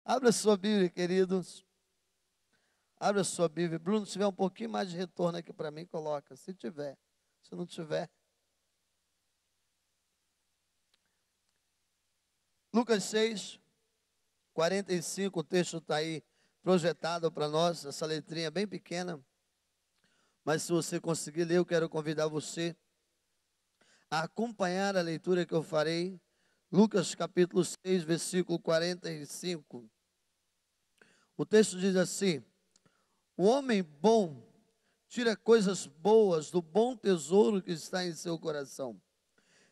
Abra sua Bíblia, queridos. Abra sua Bíblia. Bruno, se tiver um pouquinho mais de retorno aqui para mim, coloca. Se tiver. Se não tiver. Lucas 6, 45, o texto está aí projetado para nós, essa letrinha bem pequena. Mas se você conseguir ler, eu quero convidar você a acompanhar a leitura que eu farei. Lucas capítulo 6, versículo 45. O texto diz assim: o homem bom tira coisas boas do bom tesouro que está em seu coração.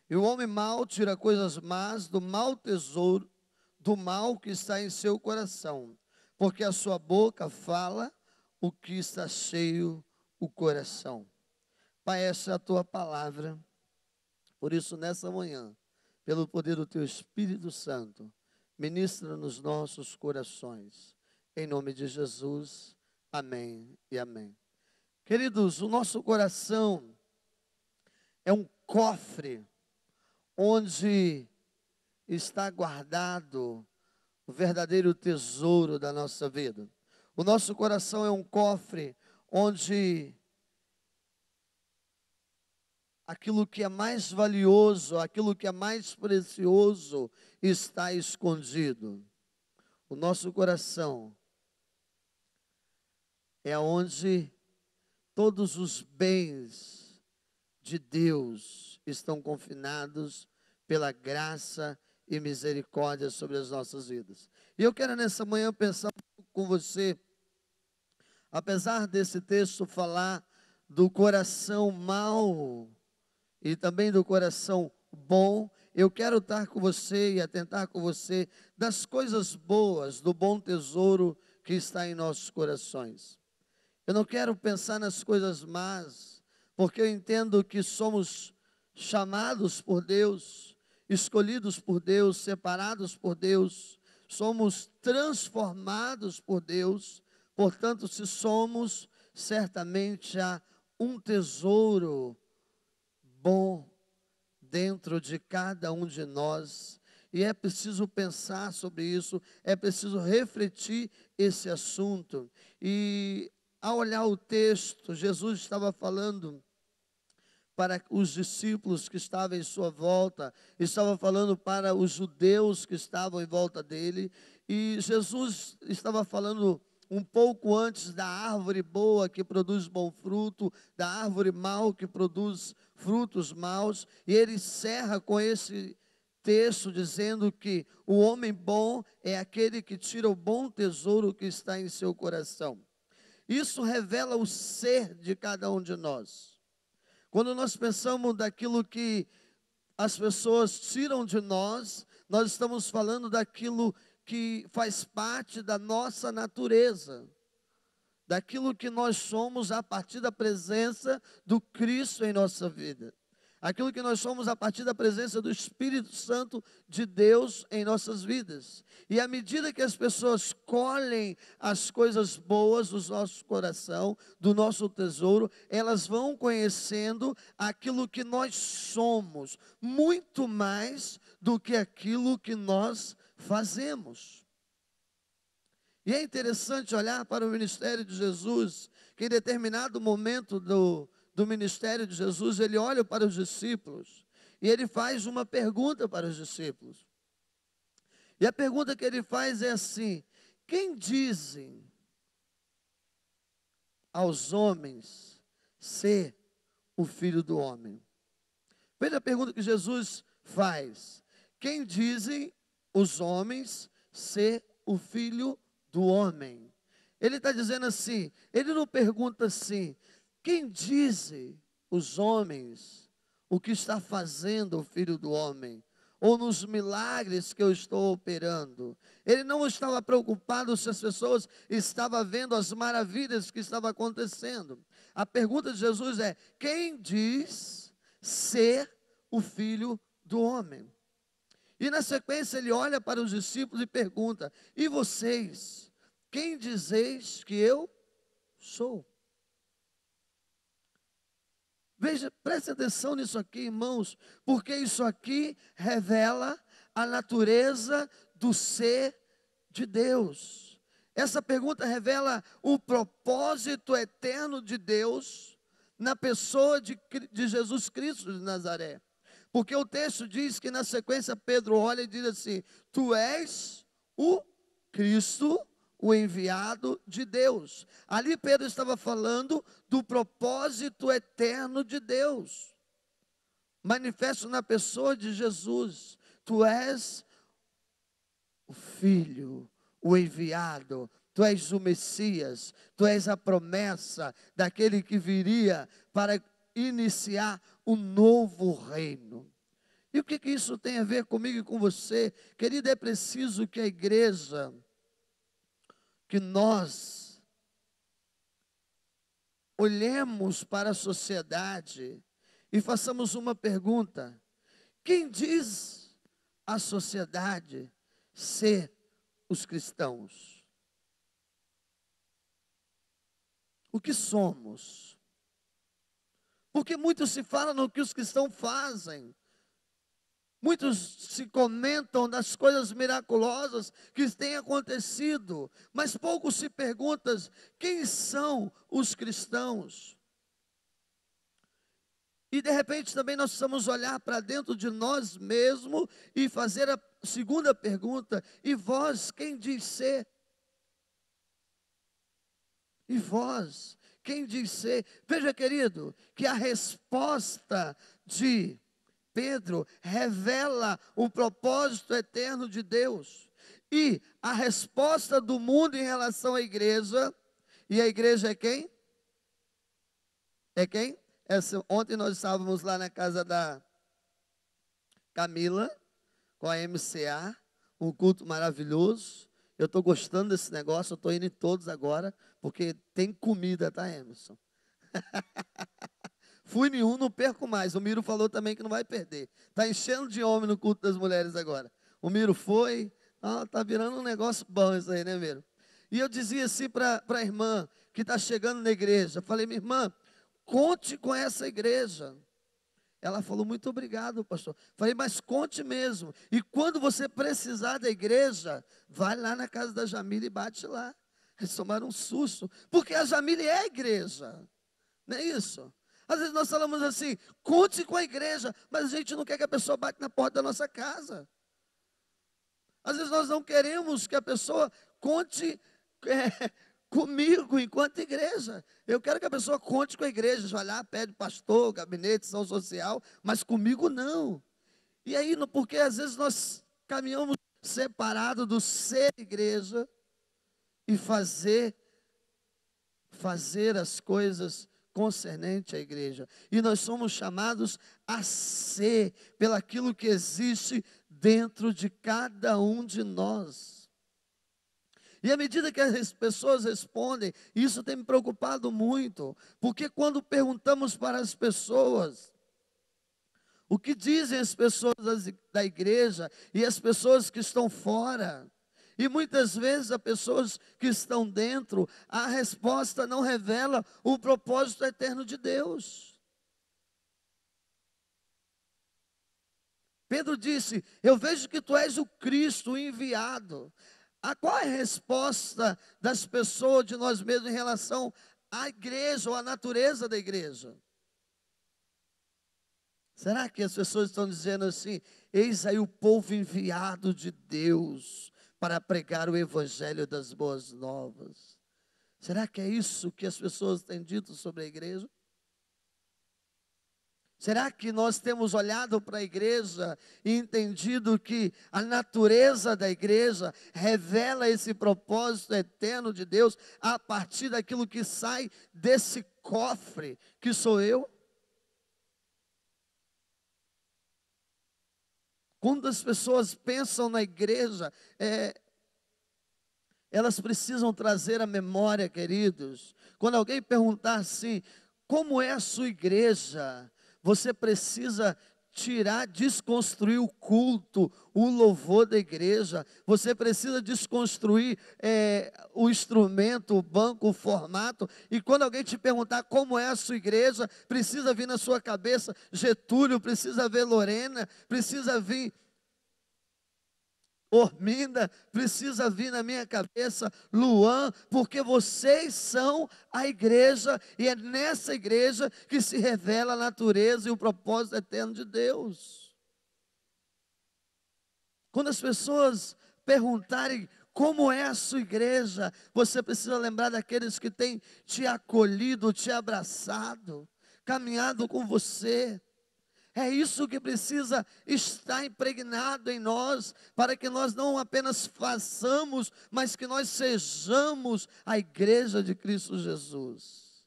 E o homem mau tira coisas más do mau tesouro, do mal que está em seu coração. Porque a sua boca fala o que está cheio o coração. Pai, essa é a tua palavra. Por isso, nessa manhã, pelo poder do teu Espírito Santo, ministra nos nossos corações. Em nome de Jesus, amém e amém. Queridos, o nosso coração é um cofre onde está guardado o verdadeiro tesouro da nossa vida. O nosso coração é um cofre onde aquilo que é mais valioso, aquilo que é mais precioso está escondido. O nosso coração é onde todos os bens de Deus estão confinados pela graça e misericórdia sobre as nossas vidas. E eu quero nessa manhã pensar com você, apesar desse texto falar do coração mau e também do coração bom, eu quero estar com você e atentar com você das coisas boas, do bom tesouro que está em nossos corações. Eu não quero pensar nas coisas más, porque eu entendo que somos chamados por Deus, escolhidos por Deus, separados por Deus, somos transformados por Deus. Portanto, se somos, certamente há um tesouro bom dentro de cada um de nós, e é preciso pensar sobre isso, é preciso refletir esse assunto. E ao olhar o texto, Jesus estava falando para os discípulos que estavam em sua volta, estava falando para os judeus que estavam em volta dele, e Jesus estava falando um pouco antes da árvore boa que produz bom fruto, da árvore mau que produz frutos maus, e ele encerra com esse texto dizendo que o homem bom é aquele que tira o bom tesouro que está em seu coração. Isso revela o ser de cada um de nós. Quando nós pensamos daquilo que as pessoas tiram de nós, nós estamos falando daquilo que faz parte da nossa natureza, daquilo que nós somos a partir da presença do Cristo em nossa vida, aquilo que nós somos a partir da presença do Espírito Santo de Deus em nossas vidas. E à medida que as pessoas colhem as coisas boas do nosso coração, do nosso tesouro, elas vão conhecendo aquilo que nós somos, muito mais do que aquilo que nós fazemos. E é interessante olhar para o ministério de Jesus, que em determinado momento do ministério de Jesus, ele olha para os discípulos e ele faz uma pergunta para os discípulos. E a pergunta que ele faz é assim: quem dizem aos homens ser o filho do homem? Veja a pergunta que Jesus faz: quem dizem os homens ser o filho do homem? Ele está dizendo assim, ele não pergunta assim: quem dizem os homens o que está fazendo o filho do homem? Ou nos milagres que eu estou operando? Ele não estava preocupado se as pessoas estavam vendo as maravilhas que estavam acontecendo. A pergunta de Jesus é: quem diz ser o filho do homem? E na sequência ele olha para os discípulos e pergunta: e vocês, quem dizeis que eu sou? Veja, preste atenção nisso aqui, irmãos, porque isso aqui revela a natureza do ser de Deus. Essa pergunta revela o propósito eterno de Deus na pessoa de Jesus Cristo de Nazaré. Porque o texto diz que na sequência Pedro olha e diz assim: tu és o Cristo, o enviado de Deus. Ali Pedro estava falando do propósito eterno de Deus, manifesto na pessoa de Jesus. Tu és o Filho, o enviado, tu és o Messias, tu és a promessa daquele que viria para iniciar um novo reino. E o que isso tem a ver comigo e com você? Querido, é preciso que a igreja, que nós olhemos para a sociedade e façamos uma pergunta: quem diz a sociedade ser os cristãos? O que somos? Porque muito se fala no que os cristãos fazem, muitos se comentam das coisas miraculosas que têm acontecido, mas pouco se perguntam quem são os cristãos. E de repente também nós precisamos olhar para dentro de nós mesmos e fazer a segunda pergunta: e vós, quem diz ser? E vós, quem diz ser? Veja, querido, que a resposta de Pedro revela o propósito eterno de Deus. E a resposta do mundo em relação à igreja, e a igreja é quem? É quem? Ontem nós estávamos lá na casa da Camila, com a MCA, um culto maravilhoso. Eu estou gostando desse negócio, eu estou indo em todos agora, porque tem comida, tá, Emerson? Fui em um, não perco mais. O Miro falou também que não vai perder. Está enchendo de homem no culto das mulheres agora. O Miro foi, está virando um negócio bom isso aí, né, Miro? E eu dizia assim para a irmã que está chegando na igreja, falei: minha irmã, conte com essa igreja. Ela falou: muito obrigado, pastor. Falei: mas conte mesmo. E quando você precisar da igreja, vai lá na casa da Jamile e bate lá. Eles tomaram um susto, porque a Jamile é a igreja, não é isso? Às vezes nós falamos assim: conte com a igreja, mas a gente não quer que a pessoa bate na porta da nossa casa. Às vezes nós não queremos que a pessoa conte comigo enquanto igreja. Eu quero que a pessoa conte com a igreja, vai lá, pede pastor, gabinete, ação social, mas comigo não. E aí, porque às vezes nós caminhamos separados do ser igreja e fazer as coisas concernente à igreja. E nós somos chamados a ser pelaquilo que existe dentro de cada um de nós. E à medida que as pessoas respondem, isso tem me preocupado muito, porque quando perguntamos para as pessoas o que dizem as pessoas da igreja e as pessoas que estão fora, e muitas vezes as pessoas que estão dentro, a resposta não revela o propósito eterno de Deus. Pedro disse: eu vejo que tu és o Cristo, o enviado. Qual é a resposta das pessoas, de nós mesmos, em relação à igreja ou à natureza da igreja? Será que as pessoas estão dizendo assim: eis aí o povo enviado de Deus para pregar o evangelho das boas novas? Será que é isso que as pessoas têm dito sobre a igreja? Será que nós temos olhado para a igreja e entendido que a natureza da igreja revela esse propósito eterno de Deus a partir daquilo que sai desse cofre que sou eu? Quando as pessoas pensam na igreja, elas precisam trazer à memória, queridos, quando alguém perguntar assim: como é a sua igreja? Você precisa desconstruir o culto, o louvor da igreja. Você precisa desconstruir o instrumento, o banco, o formato. E quando alguém te perguntar como é a sua igreja, precisa vir na sua cabeça Getúlio, precisa ver Lorena, precisa vir Orminda, precisa vir na minha cabeça, Luan, porque vocês são a igreja, e é nessa igreja que se revela a natureza e o propósito eterno de Deus. Quando as pessoas perguntarem como é a sua igreja, você precisa lembrar daqueles que têm te acolhido, te abraçado, caminhado com você. É isso que precisa estar impregnado em nós, para que nós não apenas façamos, mas que nós sejamos a igreja de Cristo Jesus.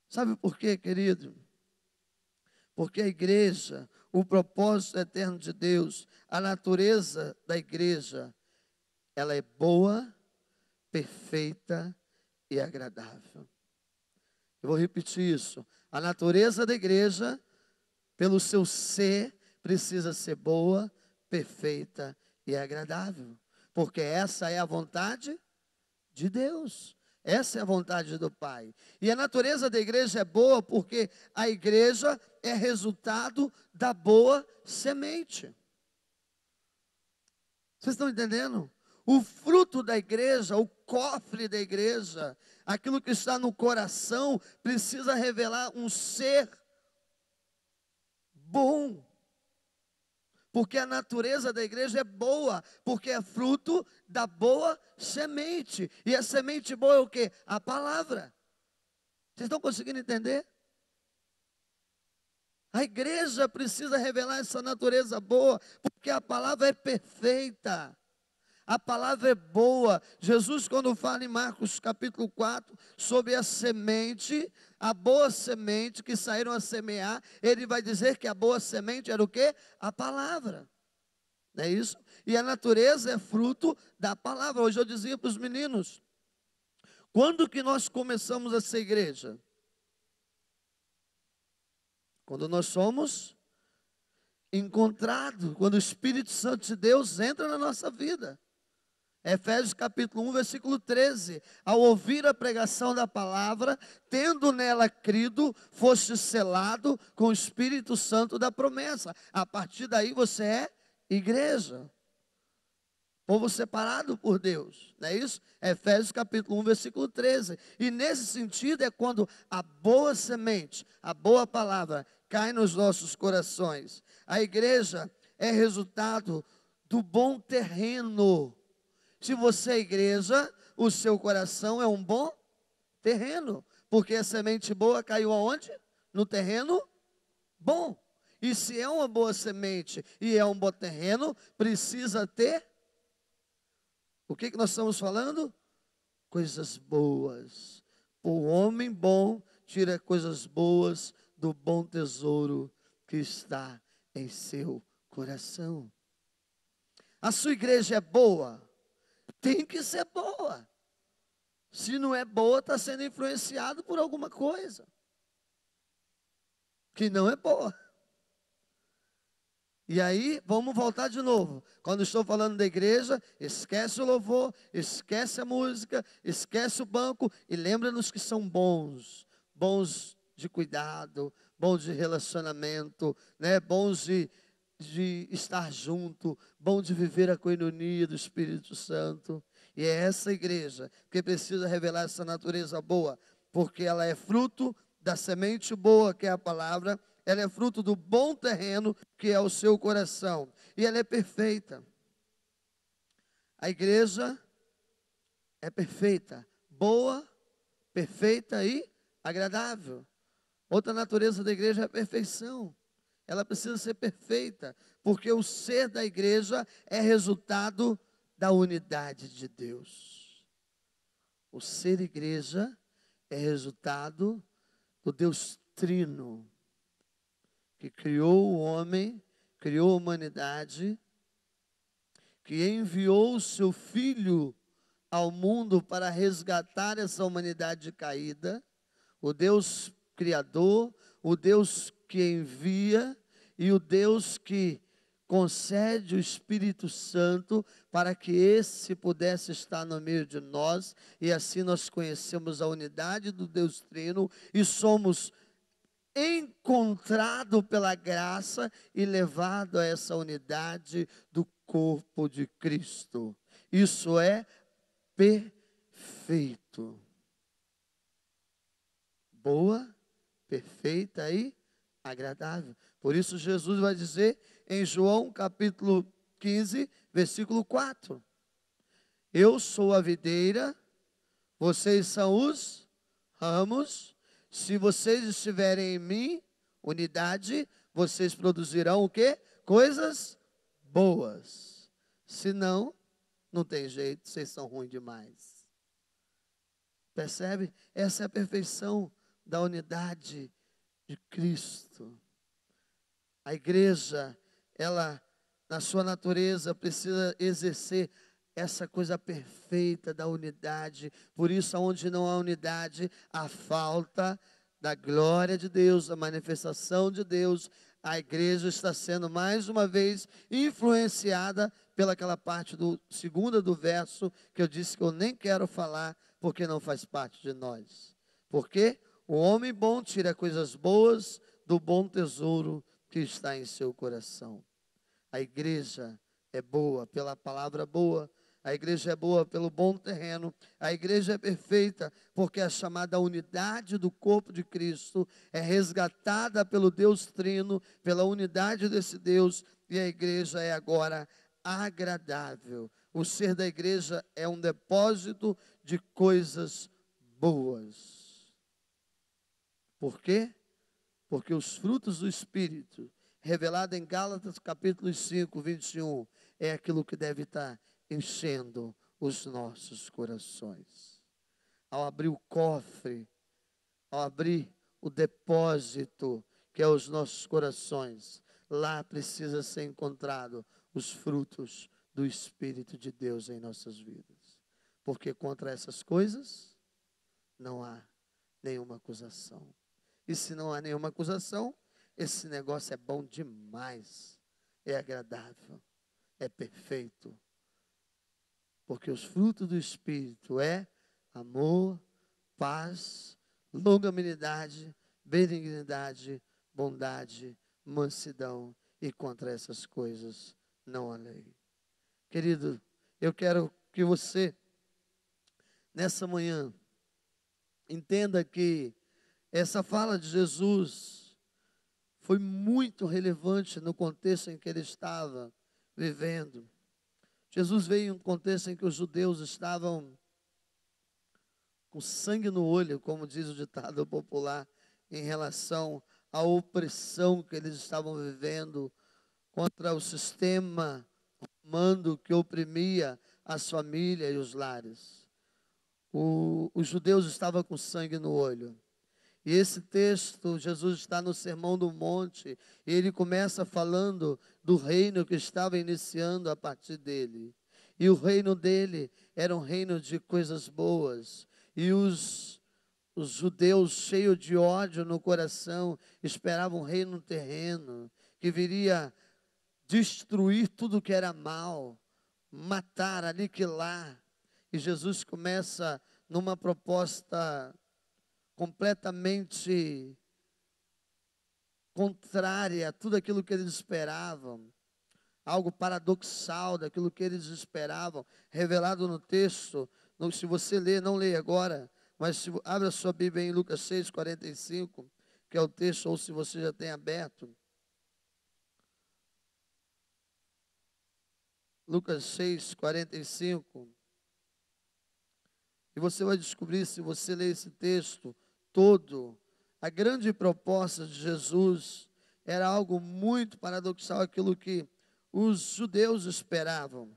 Sabe por quê, querido? Porque a igreja, o propósito eterno de Deus, a natureza da igreja, ela é boa, perfeita e agradável. Eu vou repetir isso. A natureza da igreja, pelo seu ser, precisa ser boa, perfeita e agradável. Porque essa é a vontade de Deus. Essa é a vontade do Pai. E a natureza da igreja é boa porque a igreja é resultado da boa semente. Vocês estão entendendo? O fruto da igreja, o cofre da igreja, aquilo que está no coração, precisa revelar um ser bom. Porque a natureza da igreja é boa, porque é fruto da boa semente. E a semente boa é o quê? A palavra. Vocês estão conseguindo entender? A igreja precisa revelar essa natureza boa, porque a palavra é perfeita. A palavra é boa. Jesus, quando fala em Marcos capítulo 4, sobre a semente, a boa semente que saíram a semear, ele vai dizer que a boa semente era o quê? A palavra. Não é isso? E a natureza é fruto da palavra. Hoje eu dizia para os meninos, quando que nós começamos essa igreja? Quando nós somos encontrados, quando o Espírito Santo de Deus entra na nossa vida. Efésios capítulo 1, versículo 13. Ao ouvir a pregação da palavra, tendo nela crido, foste selado com o Espírito Santo da promessa. A partir daí você é igreja. Povo separado por Deus, não é isso? Efésios capítulo 1, versículo 13. E nesse sentido é quando a boa semente, a boa palavra, cai nos nossos corações. A igreja é resultado do bom terreno. Se você é igreja, o seu coração é um bom terreno. Porque a semente boa caiu aonde? No terreno bom. E se é uma boa semente e é um bom terreno, precisa ter... O que nós estamos falando? Coisas boas. O homem bom tira coisas boas do bom tesouro que está em seu coração. A sua igreja é boa? Tem que ser boa. Se não é boa, está sendo influenciado por alguma coisa que não é boa. E aí, vamos voltar de novo. Quando estou falando da igreja, esquece o louvor, esquece a música, esquece o banco e lembra-nos que são bons. Bons de cuidado, bons de relacionamento, né? Bons de estar junto, bom de viver a coinonia do Espírito Santo. E é essa igreja que precisa revelar essa natureza boa, porque ela é fruto da semente boa, que é a palavra, ela é fruto do bom terreno, que é o seu coração, e ela é perfeita. A igreja é perfeita, boa, perfeita e agradável. Outra natureza da igreja é a perfeição. Ela precisa ser perfeita, porque o ser da igreja é resultado da unidade de Deus. O ser igreja é resultado do Deus Trino, que criou o homem, criou a humanidade, que enviou o seu Filho ao mundo para resgatar essa humanidade caída, o Deus Criador, o Deus que envia e o Deus que concede o Espírito Santo para que esse pudesse estar no meio de nós, e assim nós conhecemos a unidade do Deus Trino e somos encontrado pela graça e levado a essa unidade do corpo de Cristo. Isso é perfeito. Boa, perfeita e agradável. Por isso Jesus vai dizer em João capítulo 15, versículo 4. Eu sou a videira, vocês são os ramos. Se vocês estiverem em mim, unidade, vocês produzirão o quê? Coisas boas. Se não, não tem jeito, vocês são ruins demais. Percebe? Essa é a perfeição da unidade de Cristo. A igreja, ela, na sua natureza, precisa exercer essa coisa perfeita da unidade. Por isso, onde não há unidade, há falta da glória de Deus, da manifestação de Deus. A igreja está sendo mais uma vez influenciada pelaquela parte segunda do verso que eu disse que eu nem quero falar, porque não faz parte de nós. Porque o homem bom tira coisas boas do bom tesouro que está em seu coração. A igreja é boa pela palavra boa. A igreja é boa pelo bom terreno. A igreja é perfeita porque a chamada unidade do corpo de Cristo é resgatada pelo Deus Trino, pela unidade desse Deus, e a igreja é agora agradável. O ser da igreja é um depósito de coisas boas. Por quê? Porque os frutos do Espírito, revelado em Gálatas capítulo 5, 21, é aquilo que deve estar enchendo os nossos corações. Ao abrir o cofre, ao abrir o depósito, que é os nossos corações, lá precisa ser encontrado os frutos do Espírito de Deus em nossas vidas. Porque contra essas coisas não há nenhuma acusação. E se não há nenhuma acusação, esse negócio é bom demais, é agradável, é perfeito. Porque os frutos do Espírito é amor, paz, longanimidade, benignidade, bondade, mansidão, e contra essas coisas não há lei. Querido, eu quero que você, nessa manhã, entenda que essa fala de Jesus foi muito relevante no contexto em que ele estava vivendo. Jesus veio em um contexto em que os judeus estavam com sangue no olho, como diz o ditado popular, em relação à opressão que eles estavam vivendo contra o sistema romano que oprimia as famílias e os lares. Os judeus estavam com sangue no olho. E esse texto, Jesus está no Sermão do Monte, e ele começa falando do reino que estava iniciando a partir dele. E o reino dele era um reino de coisas boas. E os judeus, cheios de ódio no coração, esperavam um reino terreno, que viria destruir tudo que era mal, matar, aniquilar. E Jesus começa numa proposta completamente contrária a tudo aquilo que eles esperavam, algo paradoxal daquilo que eles esperavam, revelado no texto. Se você ler, não leia agora, mas abra a sua Bíblia em Lucas 6, 45, que é o texto, ou se você já tem aberto. Lucas 6, 45. E você vai descobrir, se você ler esse texto todo, a grande proposta de Jesus era algo muito paradoxal, aquilo que os judeus esperavam.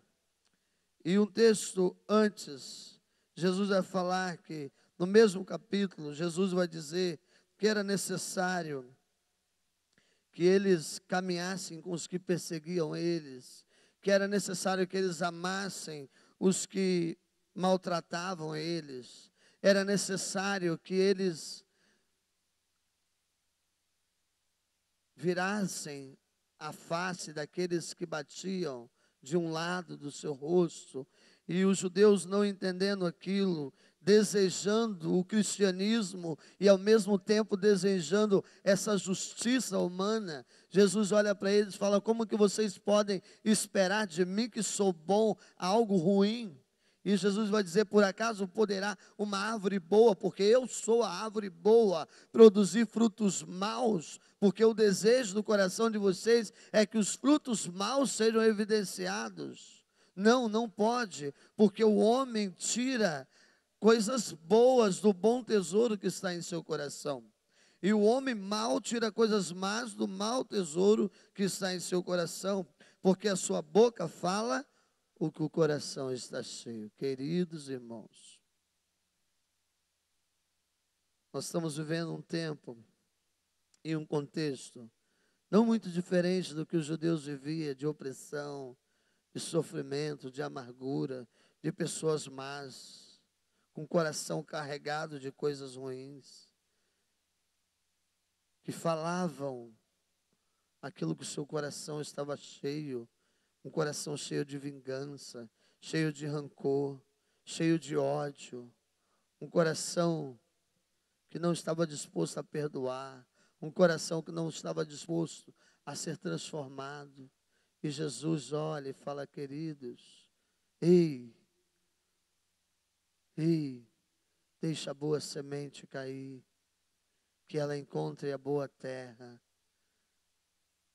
E um texto antes, Jesus vai falar que, no mesmo capítulo, Jesus vai dizer que era necessário que eles caminhassem com os que perseguiam eles, que era necessário que eles amassem os que maltratavam eles, era necessário que eles virassem a face daqueles que batiam de um lado do seu rosto. E os judeus, não entendendo aquilo, desejando o cristianismo e ao mesmo tempo desejando essa justiça humana, Jesus olha para eles e fala: como que vocês podem esperar de mim que sou bom algo ruim? E Jesus vai dizer: por acaso poderá uma árvore boa, porque eu sou a árvore boa, produzir frutos maus? Porque o desejo do coração de vocês é que os frutos maus sejam evidenciados. Não, não pode, porque o homem tira coisas boas do bom tesouro que está em seu coração. E o homem mau tira coisas más do mau tesouro que está em seu coração, porque a sua boca fala o que o coração está cheio. Queridos irmãos, nós estamos vivendo um tempo e um contexto não muito diferente do que os judeus viviam, de opressão, de sofrimento, de amargura, de pessoas más, com o coração carregado de coisas ruins, que falavam aquilo que o seu coração estava cheio, um coração cheio de vingança, cheio de rancor, cheio de ódio, um coração que não estava disposto a perdoar, um coração que não estava disposto a ser transformado. E Jesus olha e fala: queridos, ei, deixa a boa semente cair, que ela encontre a boa terra,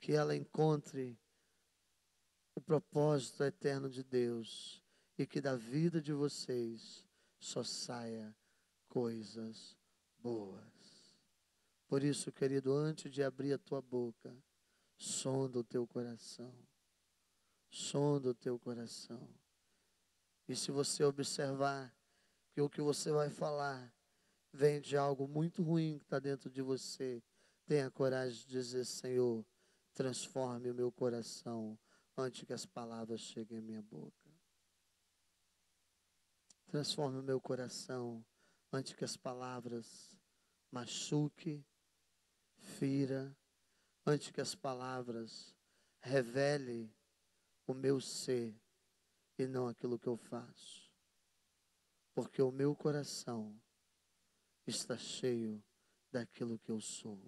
que ela encontre o propósito eterno de Deus, e que da vida de vocês só saia coisas boas. Por isso, querido, antes de abrir a tua boca, sonda o teu coração. Sonda o teu coração. E se você observar que o que você vai falar vem de algo muito ruim que está dentro de você, tenha coragem de dizer: Senhor, transforme o meu coração antes que as palavras cheguem à minha boca. Transforme o meu coração antes que as palavras machuque, fira, antes que as palavras revele o meu ser e não aquilo que eu faço. Porque o meu coração está cheio daquilo que eu sou.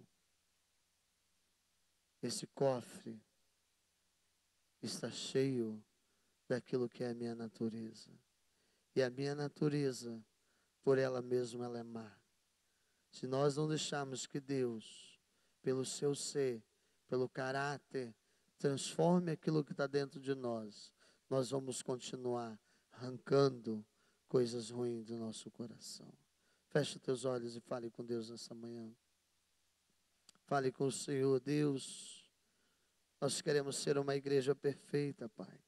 Esse cofre está cheio daquilo que é a minha natureza. E a minha natureza, por ela mesma, ela é má. Se nós não deixarmos que Deus, pelo seu ser, pelo caráter, transforme aquilo que está dentro de nós, nós vamos continuar arrancando coisas ruins do nosso coração. Feche os teus olhos e fale com Deus nessa manhã. Fale com o Senhor. Deus, nós queremos ser uma igreja perfeita, Pai.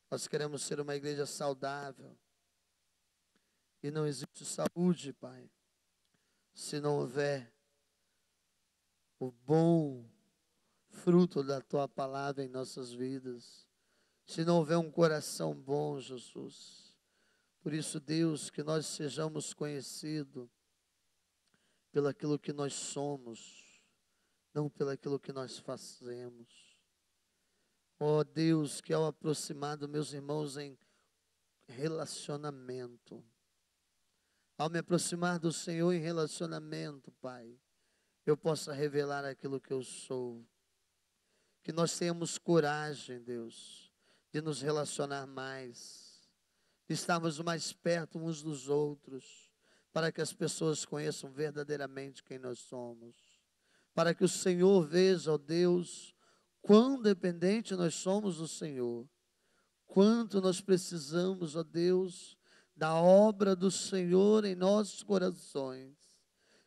Nós queremos ser uma igreja saudável. E não existe saúde, Pai, se não houver o bom fruto da Tua palavra em nossas vidas. Se não houver um coração bom, Jesus. Por isso, Deus, que nós sejamos conhecidos pelo aquilo que nós somos, não pelo aquilo que nós fazemos. Ó Deus, que ao aproximar dos meus irmãos em relacionamento, ao me aproximar do Senhor em relacionamento, Pai, eu possa revelar aquilo que eu sou. Que nós tenhamos coragem, Deus, de nos relacionar mais, de estarmos mais perto uns dos outros, para que as pessoas conheçam verdadeiramente quem nós somos. Para que o Senhor veja, ó Deus, quão dependente nós somos do Senhor. Quanto nós precisamos, ó Deus, da obra do Senhor em nossos corações.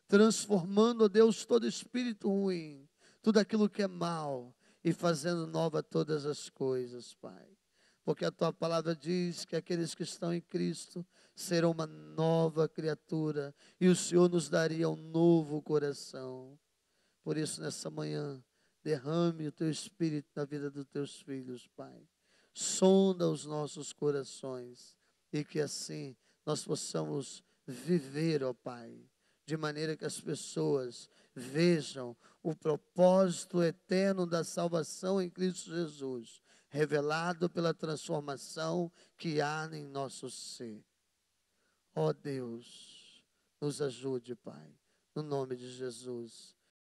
Transformando, ó Deus, todo espírito ruim, tudo aquilo que é mal, e fazendo nova todas as coisas, Pai. Porque a Tua palavra diz que aqueles que estão em Cristo serão uma nova criatura, e o Senhor nos daria um novo coração. Por isso, nessa manhã, derrame o Teu Espírito na vida dos Teus filhos, Pai. Sonda os nossos corações, e que assim nós possamos viver, ó Pai, de maneira que as pessoas vejam o propósito eterno da salvação em Cristo Jesus, revelado pela transformação que há em nosso ser. Ó Deus, nos ajude, Pai, no nome de Jesus.